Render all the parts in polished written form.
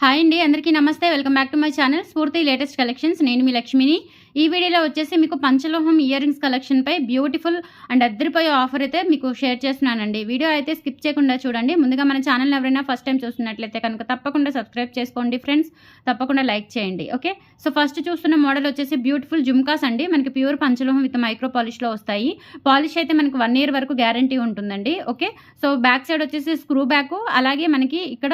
Hi అండి, అందరికీ నమస్తే. Welcome back to my channel Spoorthi latest collections. నేను మీ లక్ష్మిని. ఈ వీడియోలో వచ్చేసి మీకు పంచలోహం ఇయర్ రింగ్స్ కలెక్షన్పై బ్యూటిఫుల్ అండ్ అద్దరిపోయే ఆఫర్ అయితే మీకు షేర్ చేస్తున్నానండి. వీడియో అయితే స్కిప్ చేయకుండా చూడండి. ముందుగా మన ఛానల్ ఎవరైనా ఫస్ట్ టైం చూస్తున్నట్లయితే కనుక తప్పకుండా సబ్స్క్రైబ్ చేసుకోండి ఫ్రెండ్స్. తప్పకుండా లైక్ చేయండి. ఓకే, సో ఫస్ట్ చూస్తున్న మోడల్ వచ్చేసి బ్యూటిఫుల్ జుమ్కాస్ అండి. మనకి ప్యూర్ పంచలోహం విత్ మైక్రో పాలిష్లో వస్తాయి. పాలిష్ అయితే మనకి 1 year వరకు గ్యారంటీ ఉంటుందండి. ఓకే, సో బ్యాక్ సైడ్ వచ్చేసి స్క్రూ బ్యాక్, అలాగే మనకి ఇక్కడ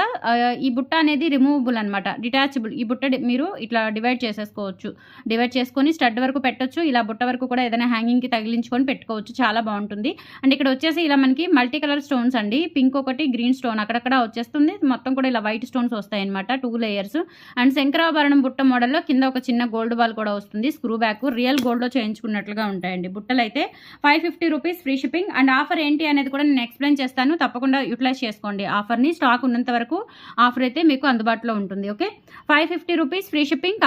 ఈ బుట్ట అనేది రిమూవబుల్ అనమాట, డిటాచబుల్. ఈ బుట్ట మీరు ఇట్లా డివైడ్ చేసేసుకోవచ్చు. డివైడ్ చేసుకొని స్టడ్ వరకు పెట్టొచ్చు. ఇలా బుట్ట వరకు కూడా ఏదైనా హ్యాంగింగ్కి తగిలించుకొని పెట్టుకోవచ్చు. చాలా బాగుంటుంది. అండ్ ఇక్కడ వచ్చేసి ఇలా మనకి మల్టీ కలర్ స్టోన్స్ అండి. పింక్ ఒకటి, గ్రీన్ స్టోన్ అక్కడక్కడ వచ్చేస్తుంది. మొత్తం కూడా ఇలా వైట్ స్టోన్స్ వస్తాయి అనమాట, 2 layers. అండ్ శంకరాభరణం బుట్ట మోడల్లో కింద ఒక చిన్న గోల్డ్ బాల్ కూడా వస్తుంది. స్క్రూ బ్యాక్ రియల్ గోల్డ్లో చేయించుకున్నట్లుగా ఉంటాయండి. బుట్టలు అయితే 550 rupees free shipping. And offer ఏంటి అనేది కూడా నేను ఎక్స్ప్లెయిన్ చేస్తాను. తప్పకుండా యూటిలైజ్ చేసుకోండి ఆఫర్ని. స్టాక్ ఉన్నంత వరకు ఆఫర్ అయితే మీకు అందుబాటులో ఉంటుంది. Okay, 550 rupees free shipping.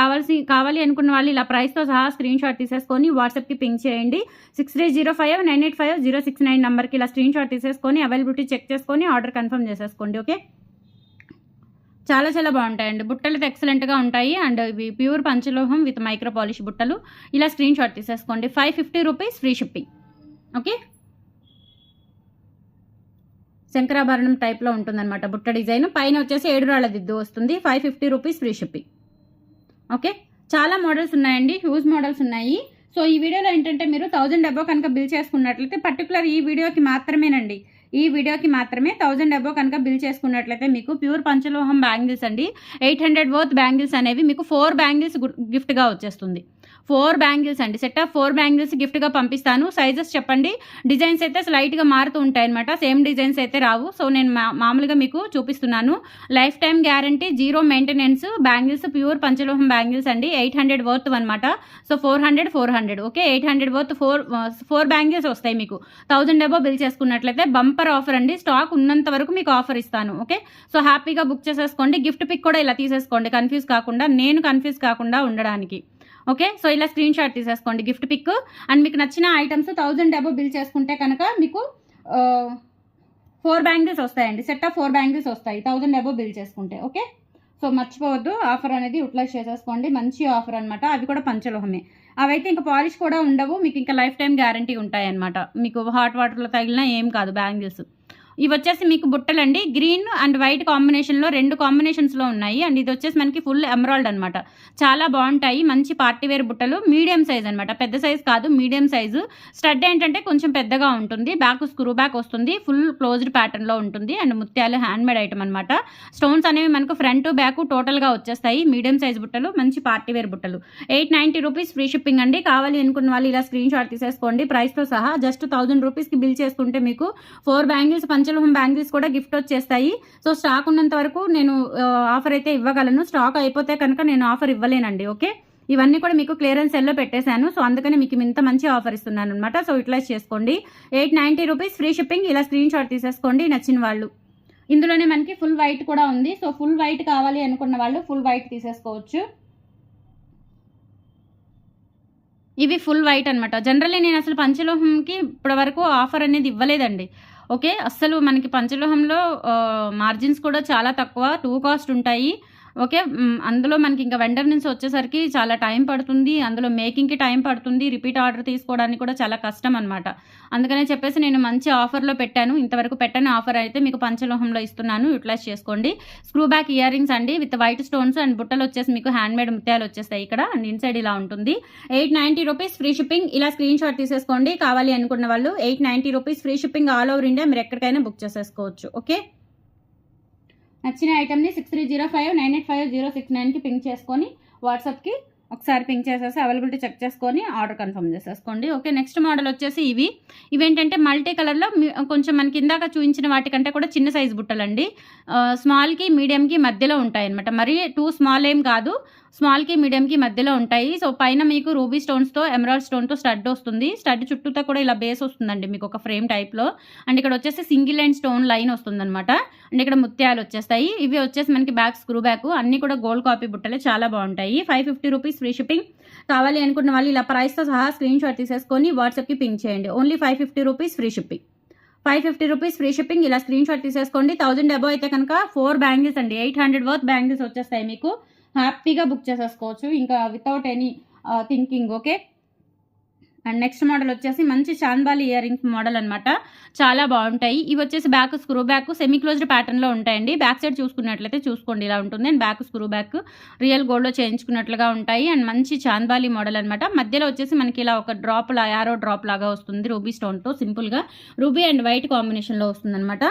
కావాలి అనుకున్న వాళ్ళు ఇలా ప్రైస్తో సహా స్క్రీన్ షాట్ తీసేసుకొని వాట్సాప్కి పింక్ చేయండి. 6305985069 నెంబర్కి ఇలా స్క్రీన్ షాట్ తీసేసుకొని అవైలబిలిటీ చెక్ చేసుకొని ఆర్డర్ కన్ఫర్మ్ చేసేసుకోండి. ఓకే, చాలా చాలా బాగుంటాయండి. బుట్టలు అయితే ఎక్సలెంట్గా ఉంటాయి. అండ్ ఇవి ప్యూర్ పంచలోహం విత్ మైక్రో పాలిష్ బుట్టలు. ఇలా స్క్రీన్ షాట్ తీసేసుకోండి. 550 rupees free shipping. Okay, Shankarabharanam టైప్లో ఉంటుందన్నమాట బుట్ట డిజైన్. పైన వచ్చేసి 7 రాళ్ల దిద్దు వస్తుంది. 550 రూపీస్ ఫ్రీ షిప్పింగ్. ఓకే, చాలా మోడల్స్ ఉన్నాయండి, హ్యూజ్ మోడల్స్ ఉన్నాయి. సో ఈ వీడియోలో ఏంటంటే మీరు 1000 అబోవ్ కనుక బిల్ చేసుకున్నట్లయితే పర్టికులర్ ఈ వీడియోకి మాత్రమేనండి, ఈ వీడియోకి మాత్రమే 1000 అబోవ్ కనుక బిల్ చేసుకున్నట్లయితే మీకు ప్యూర్ పంచలోహం బ్యాంగిల్స్ అండి, 800 వర్త్ బ్యాంగిల్స్ అనేవి మీకు 4 బ్యాంగిల్స్ గిఫ్ట్గా వచ్చేస్తుంది. 4 బ్యాంగిల్స్ అండి, సెట్ ఆఫ్ 4 బ్యాంగిల్స్ గిఫ్ట్గా పంపిస్తాను. సైజెస్ చెప్పండి. డిజైన్స్ అయితే స్లైట్గా మారుతూ ఉంటాయి అనమాట, సేమ్ డిజైన్స్ అయితే రావు. సో నేను మామూలుగా మీకు చూపిస్తున్నాను. Life time guarantee, 0 maintenance bangles, pure పంచలోహం బ్యాంగిల్స్ అండి. 800 వర్త్ అనమాట. సో 400. ఓకే, 800 వర్త్ 4 బ్యాంగిల్స్ వస్తాయి మీకు 1000 అబోవ్ బిల్ చేసుకున్నట్లయితే. బంపర్ ఆఫర్ అండి, స్టాక్ ఉన్నంత వరకు మీకు ఆఫర్ ఇస్తాను. ఓకే, సో హ్యాపీగా బుక్ చేసేసుకోండి. గిఫ్ట్ పిక్ కూడా ఇలా తీసేసుకోండి, కన్ఫ్యూజ్ కాకుండా, నేను కన్ఫ్యూజ్ కాకుండా ఉండడానికి. ఓకే, సో ఇలా స్క్రీన్ షాట్ తీసేసుకోండి గిఫ్ట్ పిక్. అండ్ మీకు నచ్చిన ఐటమ్స్ 1000 అబోవ్ బిల్ చేసుకుంటే కనుక మీకు 4 బ్యాంగిల్స్ వస్తాయండి. సెట్ ఆఫ్ 4 బ్యాంగిల్స్ వస్తాయి 1000 అబోవ్ బిల్ చేసుకుంటే. ఓకే, సో మర్చిపోవద్దు, ఆఫర్ అనేది యూటిలైజ్ చేసేసుకోండి. మంచి ఆఫర్ అనమాట. అవి కూడా పంచలోహమే. అవైతే ఇంకా పాలిష్ కూడా ఉండవు మీకు, ఇంకా లైఫ్ టైం గ్యారంటీ ఉంటాయి అనమాట. మీకు హాట్ వాటర్లో తగిలినా ఏం కాదు బ్యాంగిల్స్. ఇవి వచ్చేసి మీకు బుట్టలండి, గ్రీన్ అండ్ వైట్ కాంబినేషన్లో 2 కాంబినేషన్స్లో ఉన్నాయి. అండ్ ఇది వచ్చేసి మనకి ఫుల్ ఎమరాల్డ్ అనమాట. చాలా బాగుంటాయి. మంచి పార్టీవేర్ బుట్టలు, మీడియం సైజ్ అనమాట, పెద్ద సైజ్ కాదు, మీడియం సైజు. స్టడ్ ఏంటంటే కొంచెం పెద్దగా ఉంటుంది. బ్యాక్ స్క్రూ బ్యాక్ వస్తుంది. ఫుల్ క్లోజ్డ్ ప్యాటర్న్లో ఉంటుంది. అండ్ ముత్యాలు హ్యాండ్ మేడ్ ఐటమ్ అనమాట. స్టోన్స్ అనేవి మనకు ఫ్రంట్ బ్యాక్ టోటల్గా వచ్చేస్తాయి. మీడియం సైజ్ బుట్టలు, మంచి పార్టీవేర్ బుట్టలు. 890 రూపీస్ ఫ్రీ షిప్పింగ్ అండి. కావాలి అనుకున్న వాళ్ళు ఇలా స్క్రీన్ షాట్ తీసేసుకోండి ప్రైస్తో సహా. జస్ట్ 1000 రూపీస్కి బిల్ చేసుకుంటే మీకు 4 బ్యాంగిల్స్ పంచలోహం బ్యాంగిల్స్ కూడా గిఫ్ట్ వచ్చేస్తాయి. సో స్టాక్ ఉన్నంత వరకు నేను ఆఫర్ అయితే ఇవ్వగలను. స్టాక్ అయిపోతే కనుక నేను ఆఫర్ ఇవ్వలేనండి. ఓకే, ఇవన్నీ కూడా మీకు క్లియరెన్స్ సెల్లో పెట్టేశాను. సో అందుకని మీకు ఇంత మంచి ఆఫర్ ఇస్తున్నాను అనమాట. సో యూటిలైజ్ చేసుకోండి. 890 రూపీస్ ఫ్రీ షిప్పింగ్. ఇలా స్క్రీన్ షాట్ తీసేసుకోండి నచ్చిన వాళ్ళు. ఇందులోనే మనకి ఫుల్ వైట్ కూడా ఉంది. సో ఫుల్ వైట్ కావాలి అనుకున్న వాళ్ళు ఫుల్ వైట్ తీసేసుకోవచ్చు. ఇవి ఫుల్ వైట్ అనమాట. జనరల్లీ నేను అసలు పంచలోహంకి ఇప్పటి వరకు ఆఫర్ అనేది ఇవ్వలేదండి. ఓకే, అస్సలు మనకి పంచలోహంలో మార్జిన్స్ కూడా చాలా తక్కువ, 2 కాస్ట్ ఉంటాయి. ఓకే, అందులో మనకి ఇంకా వెండర్ నుంచి వచ్చేసరికి చాలా టైం పడుతుంది. అందులో మేకింగ్కి టైం పడుతుంది. రిపీట్ ఆర్డర్ తీసుకోవడానికి కూడా చాలా కష్టం అనమాట. అందుకనే చెప్పేసి నేను మంచి ఆఫర్లో పెట్టాను. ఇంతవరకు పెట్టని ఆఫర్ అయితే మీకు పంచలోహంలో ఇస్తున్నాను. యూటిలైజ్ చేసుకోండి. స్క్రూ బ్యాక్ ఇయర్ రింగ్స్ అండి విత్ వైట్ స్టోన్స్. అండ్ బుట్టలు వచ్చేసి మీకు హ్యాండ్ మేడ్ ముత్యాలు వచ్చేస్తాయి ఇక్కడ. అండ్ ఇన్సైడ్ ఇలా ఉంటుంది. 890 రూపీస్ ఫ్రీ షిప్పింగ్. ఇలా స్క్రీన్ షాట్ తీసేసుకోండి కావాలి అనుకున్న వాళ్ళు. 890 rupees free shipping. All over India మీరు ఎక్కడికైనా బుక్ చేసేసుకోవచ్చు. ఓకే, నచ్చిన ఐటమ్ని 6305985069కి పింక్ చేసుకొని వాట్సాప్కి ఒకసారి పింక్ చేసేసి అవైలబిలిటీ చెక్ చేసుకొని ఆర్డర్ కన్ఫర్మ్ చేసేసుకోండి. ఓకే, నెక్స్ట్ మోడల్ వచ్చేసి ఇవేంటంటే మల్టీ కలర్లో కొంచెం మనకి ఇందాక చూపించిన వాటికంటే కూడా చిన్న సైజు బుట్టలండి. స్మాల్కి మీడియంకి మధ్యలో ఉంటాయి అనమాట. మరీ 2 స్మాల్ ఏం కాదు, స్మాల్కి మీడియంకి మధ్యలో ఉంటాయి. సో పైన మీకు రూబీ స్టోన్స్తో ఎమరాల్డ్ స్టోన్తో స్టడ్ వస్తుంది. స్టడ్ చుట్టూతో కూడా ఇలా బేస్ వస్తుందండి మీకు ఒక ఫ్రేమ్ టైప్లో. అండ్ ఇక్కడ వచ్చేసి సింగిల్ లైన్ స్టోన్ లైన్ వస్తుందన్నమాట. అండ్ ఇక్కడ ముత్యాలు వచ్చేస్తాయి. ఇవి వచ్చేసి మనకి బ్యాక్ స్క్రూ బ్యాక్, అన్నీ కూడా గోల్డ్ కాపీ బుట్టలే, చాలా బాగుంటాయి. 550 రూపీస్ ఫ్రీ షిప్పింగ్. కావాలి అనుకున్న వాళ్ళు ఇలా ప్రైస్తో సహా స్క్రీన్ షాట్ తీసేసుకొని వాట్సాప్కి పింక్ చేయండి. Only 550 rupees free shipping. 550 rupees free shipping. ఇలా స్క్రీన్ షాట్ తీసేసుకోండి. 1000 అబోవ్ అయితే కనుక 4 బ్యాంగిల్స్ అండి, 800 వర్త్ బ్యాంగిల్స్ వచ్చేస్తాయి మీకు. హ్యాపీగా బుక్ చేసేసుకోవచ్చు ఇంకా without any thinking. Okay, and next model వచ్చేసి మంచి చాంద్బాలి ఇయర్ రింగ్స్ మోడల్ అనమాట. చాలా బాగుంటాయి. ఇవి వచ్చేసి back screw back semi closed ప్యాటర్న్లో ఉంటాయండి. బ్యాక్ సైడ్ చూసుకున్నట్లయితే చూసుకోండి ఇలా ఉంటుంది. And back screw back real గోల్డ్లో చేయించుకున్నట్లుగా ఉంటాయి. అండ్ మంచి చాంద్బాలి మోడల్ అనమాట. మధ్యలో వచ్చేసి మనకి ఇలా ఒక డ్రాప్ యారో డ్రాప్ లాగా వస్తుంది రూబీ స్టోన్తో. సింపుల్గా రూబీ అండ్ వైట్ కాంబినేషన్లో వస్తుంది అనమాట.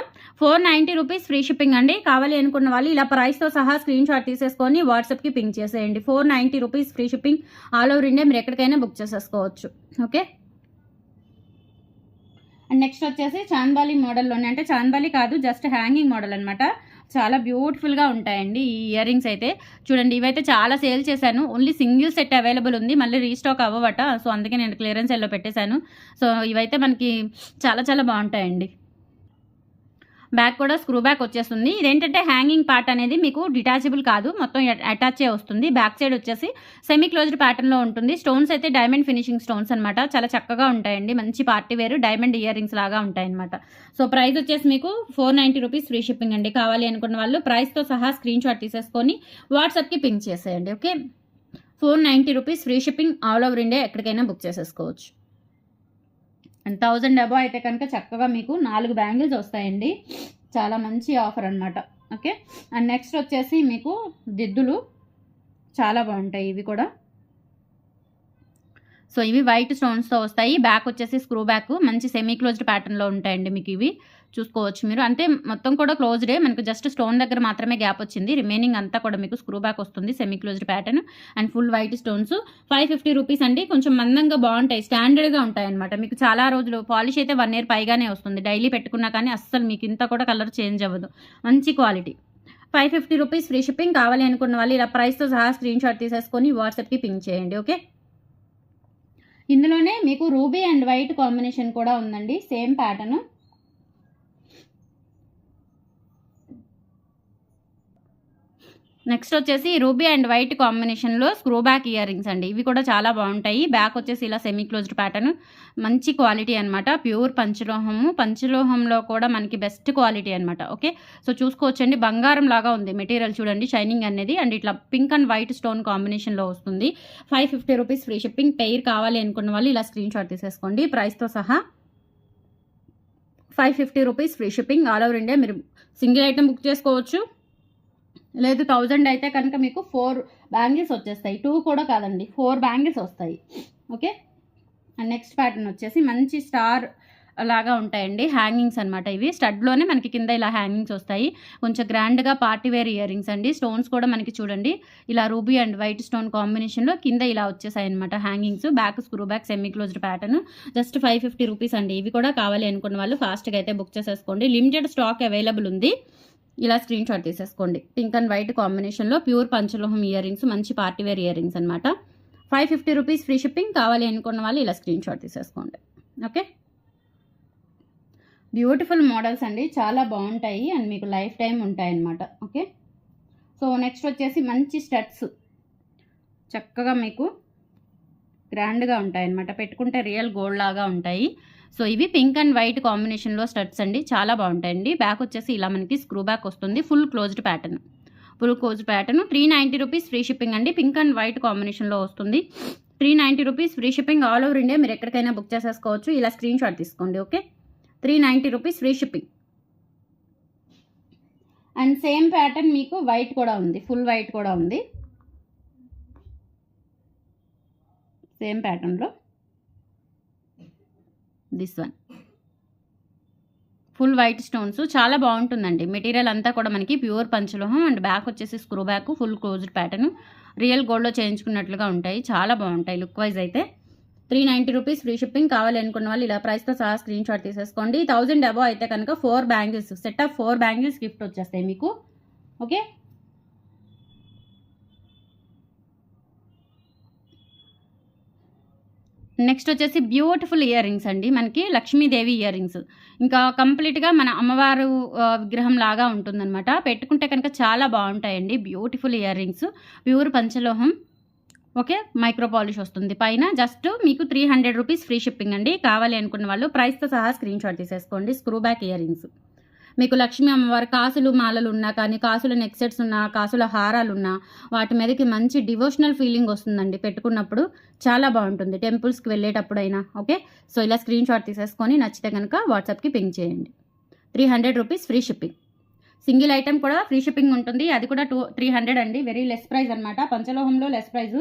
490 రూపీస్ ఫ్రీ షిప్పింగ్ అండి. కావాలి అనుకున్న వాళ్ళు ఇలా ప్రైస్తో సహా స్క్రీన్ షాట్ తీసేసుకొని వాట్సాప్కి పింక్ చేసేయండి. 490 rupees free shipping. All over India మీరు ఎక్కడికైనా బుక్ చేసేసుకోవచ్చు. ఓకే, అండ్ నెక్స్ట్ వచ్చేసి చాంద్బాలి మోడల్లోనే, అంటే చాంద్బాలి కాదు జస్ట్ హ్యాంగింగ్ మోడల్ అనమాట. చాలా బ్యూటిఫుల్గా ఉంటాయండి ఈ ఇయర్ రింగ్స్ అయితే. చూడండి, ఇవైతే చాలా సేల్ చేశాను. ఓన్లీ సింగిల్ సెట్ అవైలబుల్ ఉంది, మళ్ళీ రీస్టాక్ అవ్వవట. సో అందుకే నేను క్లియరెన్స్ సెల్లో పెట్టేశాను. సో ఇవైతే మనకి చాలా చాలా బాగుంటాయండి. బ్యాక్ కూడా స్క్రూ బ్యాక్ వచ్చేస్తుంది. ఇదేంటంటే హ్యాంగింగ్ పార్ట్ అనేది మీకు డిటాచబుల్ కాదు, మొత్తం అటాచే వస్తుంది. బ్యాక్ సైడ్ వచ్చేసి సెమీ క్లోజ్డ్ ప్యాటర్న్లో ఉంటుంది. స్టోన్స్ అయితే డైమండ్ ఫినిషింగ్ స్టోన్స్ అనమాట. చాలా చక్కగా ఉంటాయండి. మంచి పార్టీ వేరు డైమండ్ ఇయర్ రింగ్స్ లాగా ఉంటాయన్నమాట. సో ప్రైస్ వచ్చేసి మీకు 490 రూపీస్ ఫ్రీ షిప్పింగ్ అండి. కావాలి అనుకున్న వాళ్ళు ప్రైస్తో సహా స్క్రీన్ షాట్ తీసేసుకొని వాట్సాప్కి పింక్ చేసేయండి. Okay, 490 rupees free shipping. All over India ఎక్కడికైనా బుక్ చేసేసుకోవచ్చు. అండ్ 1000 అబోవ్ అయితే కనుక చక్కగా మీకు 4 బ్యాంగిల్స్ వస్తాయండి. చాలా మంచి ఆఫర్ అనమాట. ఓకే, అండ్ నెక్స్ట్ వచ్చేసి మీకు దిద్దులు చాలా బాగుంటాయి ఇవి కూడా. సో ఇవి వైట్ స్టోన్స్తో వస్తాయి. బ్యాక్ వచ్చేసి స్క్రూ బ్యాక్ మంచి సెమీ క్లోజ్డ్ ప్యాటర్న్లో ఉంటాయండి మీకు. ఇవి చూసుకోవచ్చు మీరు. అంటే మొత్తం కూడా క్లోజ్డే, మనకు జస్ట్ స్టోన్ దగ్గర మాత్రమే గ్యాప్ వచ్చింది. రిమైనింగ్ అంతా కూడా మీకు స్క్రూ బ్యాక్ వస్తుంది. Semi closed pattern and full white stones. 550 rupees అండి. కొంచెం మందంగా బాగుంటాయి, స్టాండర్డ్గా ఉంటాయి అనమాట. మీకు చాలా రోజులు పాలిష్ అయితే 1 ఇయర్ పైగానే వస్తుంది. డైలీ పెట్టుకున్నా కానీ అస్సలు మీకు ఇంత కూడా కలర్ చేంజ్ అవ్వదు. మంచి క్వాలిటీ. 550 rupees free shipping. కావాలి అనుకున్న వాళ్ళు ఇలా ప్రైస్తో సహా స్క్రీన్ షాట్ తీసేసుకొని వాట్సాప్కి పింక్ చేయండి. ఓకే, ఇందులోనే మీకు రూబీ అండ్ వైట్ కాంబినేషన్ కూడా ఉందండి, సేమ్ ప్యాటర్న్. నెక్స్ట్ వచ్చేసి రూబీ అండ్ వైట్ కాంబినేషన్లో స్క్రూ బ్యాక్ ఇయర్ రింగ్స్ అండి. ఇవి కూడా చాలా బాగుంటాయి. బ్యాక్ వచ్చేసి ఇలా సెమీ క్లోజ్డ్ ప్యాటర్న్, మంచి క్వాలిటీ అనమాట. ప్యూర్ పంచలోహము, పంచలోహంలో కూడా మనకి బెస్ట్ క్వాలిటీ అనమాట. ఓకే, సో చూసుకోవచ్చండి, బంగారం లాగా ఉంది మెటీరియల్. చూడండి షైనింగ్ అనేది. అండ్ ఇట్లా పింక్ అండ్ వైట్ స్టోన్ కాంబినేషన్లో వస్తుంది. 550 రూపీస్ ఫ్రీ షిప్పింగ్. పెయిర్ కావాలి అనుకున్న వాళ్ళు ఇలా స్క్రీన్ షాట్ తీసేసుకోండి. ప్రైస్తో సహా 550 rupees free shipping. All over India మీరు సింగిల్ ఐటమ్ బుక్ చేసుకోవచ్చు. లేదు 1000 అయితే కనుక మీకు 4 బ్యాంగిల్స్ వచ్చేస్తాయి. 2 కూడా కాదండి, 4 బ్యాంగిల్స్ వస్తాయి. ఓకే, అండ్ నెక్స్ట్ ప్యాటర్న్ వచ్చేసి మంచి స్టార్ లాగా ఉంటాయండి హ్యాంగింగ్స్ అనమాట. ఇవి స్టడ్లోనే మనకి కింద ఇలా హ్యాంగింగ్స్ వస్తాయి. కొంచెం గ్రాండ్గా పార్టీ వేర్ ఇయర్ రింగ్స్ అండి. స్టోన్స్ కూడా మనకి చూడండి ఇలా రూబీ అండ్ వైట్ స్టోన్ కాంబినేషన్లో కింద ఇలా వచ్చేసాయి అనమాట hangings. Back screw back semi closed pattern. Just 550 rupees అండి. ఇవి కూడా కావాలి అనుకున్న వాళ్ళు ఫాస్ట్గా అయితే బుక్ చేసేసుకోండి. లిమిటెడ్ స్టాక్ అవైలబుల్ ఉంది. ఇలా స్క్రీన్ షాట్ తీసేసుకోండి. పింక్ అండ్ వైట్ కాంబినేషన్లో ప్యూర్ పంచలోహం ఇయర్ రింగ్స్, మంచి పార్టీ వేర్ ఇయర్ రింగ్స్ అనమాట. 550 రూపీస్ ఫ్రీ షిప్పింగ్. కావాలి అనుకున్న వాళ్ళు ఇలా స్క్రీన్ షాట్ తీసేసుకోండి. ఓకే, బ్యూటిఫుల్ మోడల్స్ అండి, చాలా బాగుంటాయి అండ్ మీకు లైఫ్ టైం ఉంటాయి అన్నమాట. ఓకే, సో నెక్స్ట్ వచ్చేసి మంచి స్టడ్స్, చక్కగా మీకు గ్రాండ్గా ఉంటాయి అన్నమాట. పెట్టుకుంటే రియల్ గోల్డ్ లాగా ఉంటాయి. సో ఇవి పింక్ అండ్ వైట్ కాంబినేషన్లో స్టడ్స్ అండి, చాలా బాగుంటాయండి. బ్యాక్ వచ్చేసి ఇలా మనకి స్క్రూ బ్యాక్ వస్తుంది. Full closed pattern. 390 rupees free shipping అండి. పింక్ అండ్ వైట్ కాంబినేషన్లో వస్తుంది. 390 rupees free shipping. All over India మీరు ఎక్కడికైనా బుక్ చేసేసుకోవచ్చు. ఇలా స్క్రీన్ షాట్ తీసుకోండి. Okay, 390 rupees free shipping. And same pattern మీకు వైట్ కూడా ఉంది, ఫుల్ వైట్ కూడా ఉంది. సేమ్ ప్యాటర్న్లో this one full white stones, చాలా బాగుంటుందండి. మెటీరియల్ అంతా కూడా మనకి ప్యూర్ పంచలోహం. అండ్ బ్యాక్ వచ్చేసి screw back, full closed pattern, real గోల్డ్లో చేయించుకున్నట్లుగా ఉంటాయి. చాలా బాగుంటాయి లుక్ వైజ్ అయితే. 390 రూపీస్ ఫ్రీ షిప్పింగ్. కావాలి అనుకున్న వాళ్ళు ఇలా ప్రైస్తో సహా స్క్రీన్ షాట్ తీసేసుకోండి. 1000 అబోవ్ అయితే కనుక 4 bangles, set of 4 bangles gift వచ్చేస్తాయి మీకు. ఓకే, నెక్స్ట్ వచ్చేసి బ్యూటిఫుల్ ఇయర్ రింగ్స్ అండి. మనకి లక్ష్మీదేవి ఇయర్ రింగ్స్, ఇంకా కంప్లీట్గా మన అమ్మవారు విగ్రహం లాగా ఉంటుందన్నమాట. పెట్టుకుంటే కనుక చాలా బాగుంటాయండి. బ్యూటిఫుల్ ఇయర్ రింగ్స్, ప్యూర్ పంచలోహం, ఓకే, మైక్రో పాలిష్ వస్తుంది పైన. జస్ట్ మీకు 300 రూపీస్ ఫ్రీ షిప్పింగ్ అండి. కావాలి అనుకున్న వాళ్ళు ప్రైస్తో సహా స్క్రీన్ షాట్ తీసేసుకోండి. స్క్రూ బ్యాక్ ఇయర్ రింగ్స్, మీకు లక్ష్మీ అమ్మవారి కాసులు మాలలు ఉన్నా కానీ, కాసుల నెక్ సెట్స్ ఉన్నా, కాసుల హారాలు ఉన్నా, వాటి మీదకి మంచి డివోషనల్ ఫీలింగ్ వస్తుందండి పెట్టుకున్నప్పుడు. చాలా బాగుంటుంది టెంపుల్స్కి వెళ్ళేటప్పుడైనా. ఓకే, సో ఇలా స్క్రీన్ షాట్ తీసేసుకొని నచ్చితే కనుక వాట్సాప్కి పింక్ చేయండి. 300 rupees free shipping. Single item కూడా ఫ్రీ షిప్పింగ్ ఉంటుంది, అది కూడా 300 అండి. వెరీ లెస్ ప్రైస్ అనమాట, పంచలోహంలో లెస్ ప్రైస్.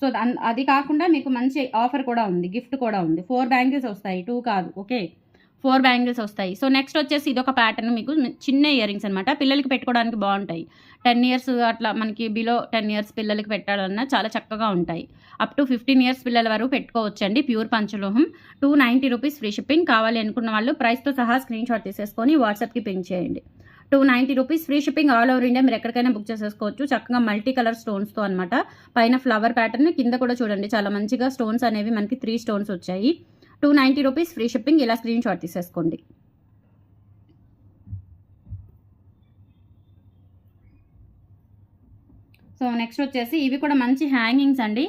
సో అది కాకుండా మీకు మంచి ఆఫర్ కూడా ఉంది, గిఫ్ట్ కూడా ఉంది. 4 బ్యాంగిల్స్ వస్తాయి, 2 కాదు. ఓకే, 4 బ్యాంగిల్స్ వస్తాయి. సో నెక్స్ట్ వచ్చేసి ఇదొక ప్యాటర్న్, మీకు చిన్న ఇయర్ రింగ్స్ అనమాట. పిల్లలకి పెట్టుకోవడానికి బాగుంటాయి. 10 ఇయర్స్ అట్లా మనకి బిలో 10 ఇయర్స్ పిల్లలకి పెట్టాలన్నా చాలా చక్కగా ఉంటాయి. అప్ టు 15 ఇయర్స్ పిల్లల వరకు పెట్టుకోవచ్చండి. ప్యూర్ పంచలోహం. 290 rupees free shipping. కావాలి అనుకున్న వాళ్ళు ప్రైస్తో సహా స్క్రీన్ షాట్ తీసేసుకొని వాట్సాప్కి పింక్ చేయండి. 290 rupees free shipping. All over India మీరు ఎక్కడికైనా బుక్ చేసేసుకోవచ్చు. చక్కగా మల్టీ కలర్ స్టోన్స్తో అనమాట. పైన ఫ్లవర్ ప్యాటర్న్, కింద కూడా చూడండి చాలా మంచిగా స్టోన్స్ అనేవి మనకి 3 స్టోన్స్ వచ్చాయి. 290 రూపీస్ ఫ్రీ షిప్పింగ్. ఇలా స్క్రీన్ షాట్ తీసేసుకోండి. సో నెక్స్ట్ వచ్చేసి ఇవి కూడా మంచి హ్యాంగింగ్స్ అండి,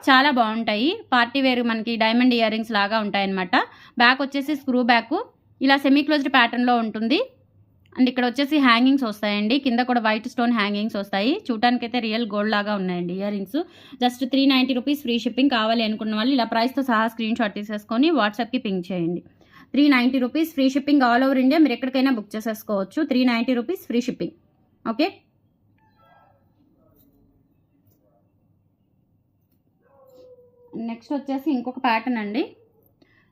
చాలా బాగుంటాయి. పార్టీ వేర్ మనకి డైమండ్ ఇయర్ రింగ్స్ లాగా ఉంటాయన్నమాట. బ్యాక్ వచ్చేసి స్క్రూ బ్యాక్, ఇలా సెమీ క్లోజ్డ్ ప్యాటర్న్లో ఉంటుంది. అండ్ ఇక్కడ వచ్చేసి హ్యాంగింగ్స్ వస్తాయండి, కింద కూడా వైట్ స్టోన్ హ్యాంగింగ్స్ వస్తాయి. చూడటానికైతే రియల్ గోల్డ్ లాగా ఉన్నాయండి ear rings. Just 390 rupees free shipping. కావాలి అనుకున్న వాళ్ళు ఇలా ప్రైస్తో సహా స్క్రీన్ షాట్ తీసేసుకొని వాట్సాప్కి పింక్ చేయండి. 390 rupees free shipping. All over India మీరు ఎక్కడికైనా బుక్ చేసేసుకోవచ్చు. 390 rupees free shipping. Okay, next వచ్చేసి ఇంకొక ప్యాటర్న్ అండి.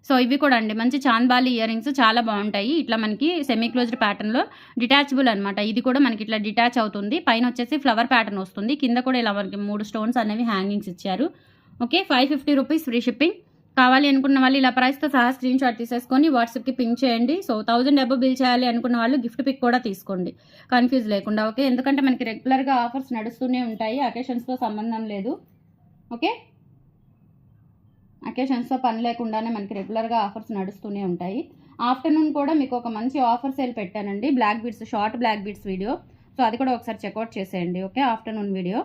సో ఇవి కూడా అండి మంచి చాంద్బాలి ఇయర్ రింగ్స్, చాలా బాగుంటాయి. ఇట్లా మనకి సెమీ క్లోజ్డ్ ప్యాటర్న్లో డిటాచబుల్ అనమాట. ఇది కూడా మనకి ఇట్లా డిటాచ్ అవుతుంది. పైన వచ్చేసి ఫ్లవర్ ప్యాటర్న్ వస్తుంది, కింద కూడా ఇలా మనకి 3 స్టోన్స్ అనేవి హ్యాంగింగ్స్ ఇచ్చారు. Okay, 550 rupees free shipping. కావాలి అనుకున్న వాళ్ళు ఇలా ప్రైస్తో సహా స్క్రీన్ షాట్ తీసేసుకొని వాట్సాప్కి పింక్ చేయండి. సో 1000 అబవ్ బిల్ చేయాలి అనుకున్న వాళ్ళు గిఫ్ట్ పిక్ కూడా తీసుకోండి, కన్ఫ్యూజ్ లేకుండా. ఓకే, ఎందుకంటే మనకి రెగ్యులర్గా ఆఫర్స్ నడుస్తూనే ఉంటాయి, అకేషన్స్తో సంబంధం లేదు. ఓకే, అకేషన్స్తో పని లేకుండానే మనకి రెగ్యులర్గా ఆఫర్స్ నడుస్తూనే ఉంటాయి. ఆఫ్టర్నూన్ కూడా మీకు ఒక మంచి ఆఫర్ సేల్ పెట్టానండి, black beads, short black beads video. So అది కూడా ఒకసారి చెక్అవుట్ చేసేయండి. Okay, afternoon video.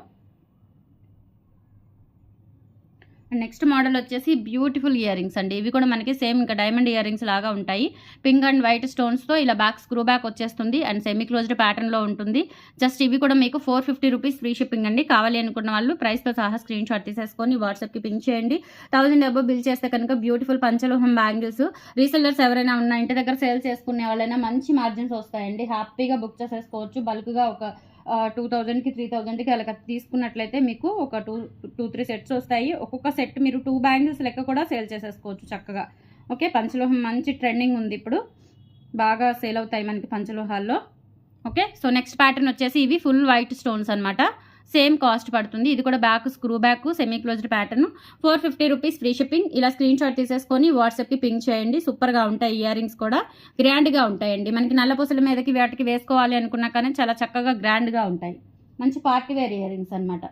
And next model వచ్చేసి బ్యూటిఫుల్ ఇయర్ రింగ్స్ అండి. ఇవి కూడా మనకి సేమ్ ఇంకా డైమండ్ ఇయర్ రింగ్స్ లాగా ఉంటాయి. పింక్ అండ్ వైట్ స్టోన్స్తో ఇలా బ్యాక్ స్క్రూ బ్యాక్ వచ్చేస్తుంది అండ్ సెమీ క్లోజ్డ్ ప్యాటర్న్లో ఉంటుంది. జస్ట్ ఇవి కూడా మీకు 450 రూపీస్ ఫ్రీ షిప్పింగ్ అండి. కావాలి అనుకున్న వాళ్ళు ప్రైస్తో సహా స్క్రీన్ షాట్ తీసేసుకొని వాట్సాప్కి పింక్ చేయండి. 1000 అబవ్ బిల్ చేస్తే కనుక బ్యూటిఫుల్ పంచలోహం బ్యాంగిల్స్. రీసెల్లర్స్ ఎవరైనా ఉన్నా, ఇంటి దగ్గర సేల్ చేసుకునే వాళ్ళైనా మంచి మార్జిన్స్ వస్తాయండి. హ్యాపీగా బుక్ చేసేసుకోవచ్చు. బల్క్గా ఒక 2000కి 3000కి అలా తీసుకున్నట్లయితే మీకు ఒక 2-3 సెట్స్ వస్తాయి. ఒక్కొక్క సెట్ మీరు 2 బ్యాంగిల్స్ లెక్క కూడా సేల్ చేసేసుకోవచ్చు చక్కగా. ఓకే, పంచలోహం మంచి ట్రెండింగ్ ఉంది ఇప్పుడు, బాగా సేల్ అవుతాయి మనకి పంచలోహాల్లో. ఓకే, సో నెక్స్ట్ ప్యాటర్న్ వచ్చేసి ఇవి ఫుల్ వైట్ స్టోన్స్ అనమాట. సేమ్ కాస్ట్ పడుతుంది. ఇది కూడా back screw back, semi closed pattern. 450 rupees free shipping. ఇలా స్క్రీన్ షాట్ తీసేసుకొని వాట్సాప్కి పింక్ చేయండి. సూపర్గా ఉంటాయి ఇయర్ రింగ్స్ కూడా, గ్రాండ్గా ఉంటాయండి. మనకి నల్లపూసల మీదకి వాటికి వేసుకోవాలి అనుకున్నా కానీ చాలా చక్కగా గ్రాండ్గా ఉంటాయి. మంచి పార్టీ వేర్ ఇయర్ రింగ్స్ అనమాట.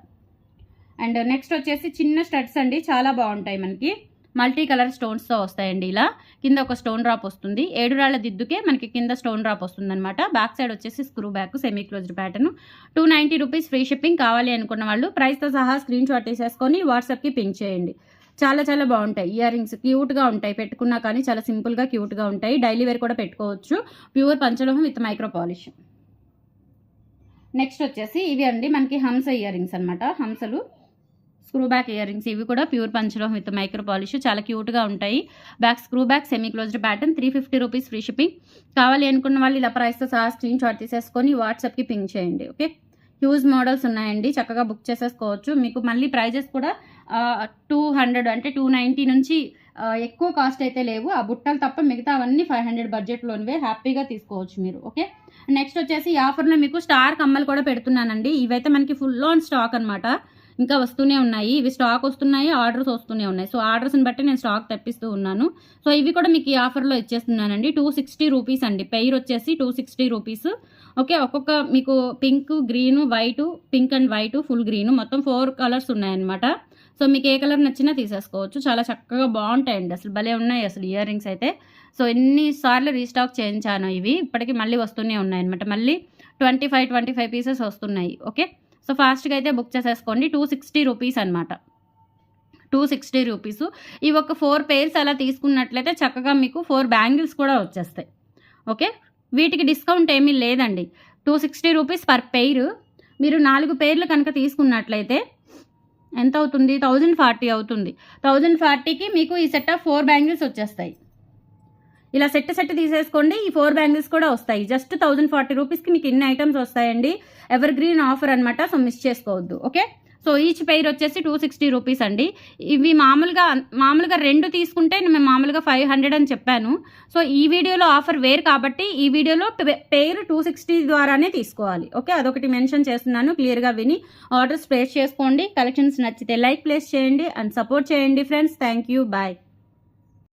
అండ్ నెక్స్ట్ వచ్చేసి చిన్న స్టడ్స్ అండి, చాలా బాగుంటాయి. మనకి మల్టీ కలర్ స్టోన్స్తో వస్తాయండి. ఇలా కింద ఒక స్టోన్ డ్రాప్ వస్తుంది, 7 రాళ్ల దిద్దుకే మనకి కింద స్టోన్ డ్రాప్ వస్తుంది అనమాట. బ్యాక్ సైడ్ వచ్చేసి screw back, semi closed pattern. 290 rupees free shipping. కావాలి అనుకున్న వాళ్ళు ప్రైస్తో సహా స్క్రీన్ షాట్ తీసేసుకొని వాట్సాప్కి పింక్ చేయండి. చాలా చాలా బాగుంటాయి ఇయర్ రింగ్స్, క్యూట్గా ఉంటాయి. పెట్టుకున్నా కానీ చాలా సింపుల్గా క్యూట్గా ఉంటాయి. డైలీ వేర్ కూడా పెట్టుకోవచ్చు. ప్యూర్ పంచలోహం విత్ మైక్రో పాలిష్. నెక్స్ట్ వచ్చేసి ఇవి అండి మనకి హంస ఇయర్ రింగ్స్ అనమాట. హంసలు స్క్రూ బ్యాక్ ఇయర్ రింగ్స్. ఇవి కూడా ప్యూర్ పంచలోహం విత్ మైక్రో పాలిష్, చాలా క్యూట్గా ఉంటాయి. Back screw back, semi closed pattern. 350 rupees free shipping. కావాలి అనుకున్న వాళ్ళు ఇలా ప్రైస్తో సహా స్క్రీన్ షాట్ తీసేసుకొని వాట్సాప్కి పింక్ చేయండి. ఓకే, హ్యూజ్ మోడల్స్ ఉన్నాయండి, చక్కగా బుక్ చేసేసుకోవచ్చు. మీకు మళ్ళీ ప్రైజెస్ కూడా 200 అంటే 290 నుంచి ఎక్కువ కాస్ట్ అయితే లేవు. ఆ బుట్టలు తప్ప మిగతా అవన్నీ 500 బడ్జెట్లోనివే, హ్యాపీగా తీసుకోవచ్చు మీరు. ఓకే, నెక్స్ట్ వచ్చేసి ఈ ఆఫర్లో మీకు స్టార్ కమ్మలు కూడా పెడుతున్నానండి. ఇవైతే మనకి ఫుల్ ఆన్ స్టాక్ అనమాట, ఇంకా వస్తూనే ఉన్నాయి. ఇవి స్టాక్ వస్తున్నాయి, ఆర్డర్స్ వస్తూనే ఉన్నాయి. సో ఆర్డర్స్ని బట్టి నేను స్టాక్ తెప్పిస్తూ ఉన్నాను. సో ఇవి కూడా మీకు ఈ ఆఫర్లో ఇచ్చేస్తున్నానండి. 260 రూపీస్ అండి. పెయిర్ వచ్చేసి 260 రూపీస్. ఓకే, ఒక్కొక్క మీకు pink, green, white, pink and white, full green, మొత్తం 4 కలర్స్ ఉన్నాయన్నమాట. సో మీకు ఏ కలర్ నచ్చినా తీసేసుకోవచ్చు. చాలా చక్కగా బాగుంటాయండి, అసలు భలే ఉన్నాయి అసలు ఇయర్ రింగ్స్ అయితే. సో ఎన్నిసార్లు రీస్టాక్ చేయించాను, ఇవి ఇప్పటికీ మళ్ళీ వస్తూనే ఉన్నాయన్నమాట. మళ్ళీ 25 పీసెస్ వస్తున్నాయి. ఓకే, సో ఫాస్ట్గా అయితే బుక్ చేసేసుకోండి. 260 రూపీస్ అనమాట. 260 రూపీస్. ఈ ఒక 4 పెయిర్స్ అలా తీసుకున్నట్లయితే చక్కగా మీకు 4 బ్యాంగిల్స్ కూడా వచ్చేస్తాయి. ఓకే, వీటికి డిస్కౌంట్ ఏమీ లేదండి. 260 రూపీస్ పర్ పెయిర్. మీరు 4 పెయిర్లు కనుక తీసుకున్నట్లయితే ఎంత అవుతుంది? 1040 అవుతుంది. 1040కి మీకు ఈ సెట్ ఆఫ్ 4 బ్యాంగిల్స్ వచ్చేస్తాయి. ఇలా సెట్ తీసేసుకోండి, ఈ 4 బ్యాంగిల్స్ కూడా వస్తాయి. జస్ట్ 1040 రూపీస్కి మీకు ఇన్ని ఐటమ్స్ వస్తాయండి. ఎవర్ గ్రీన్ ఆఫర్ అనమాట, సో మిస్ చేసుకోవద్దు. ఓకే, సో ఈచ్ పెయిర్ వచ్చేసి 260 రూపీస్ అండి. ఇవి మామూలుగా 2 తీసుకుంటే నేను మామూలుగా 500 అని చెప్పాను. సో ఈ వీడియోలో ఆఫర్ వేరు కాబట్టి ఈ వీడియోలో పెయిర్ 260 ద్వారానే తీసుకోవాలి. ఓకే, అదొకటి మెన్షన్ చేస్తున్నాను, క్లియర్గా విని ఆర్డర్స్ ప్లేస్ చేసుకోండి. కలెక్షన్స్ నచ్చితే లైక్ ప్లేస్ చేయండి అండ్ సపోర్ట్ చేయండి ఫ్రెండ్స్. Thank you, bye.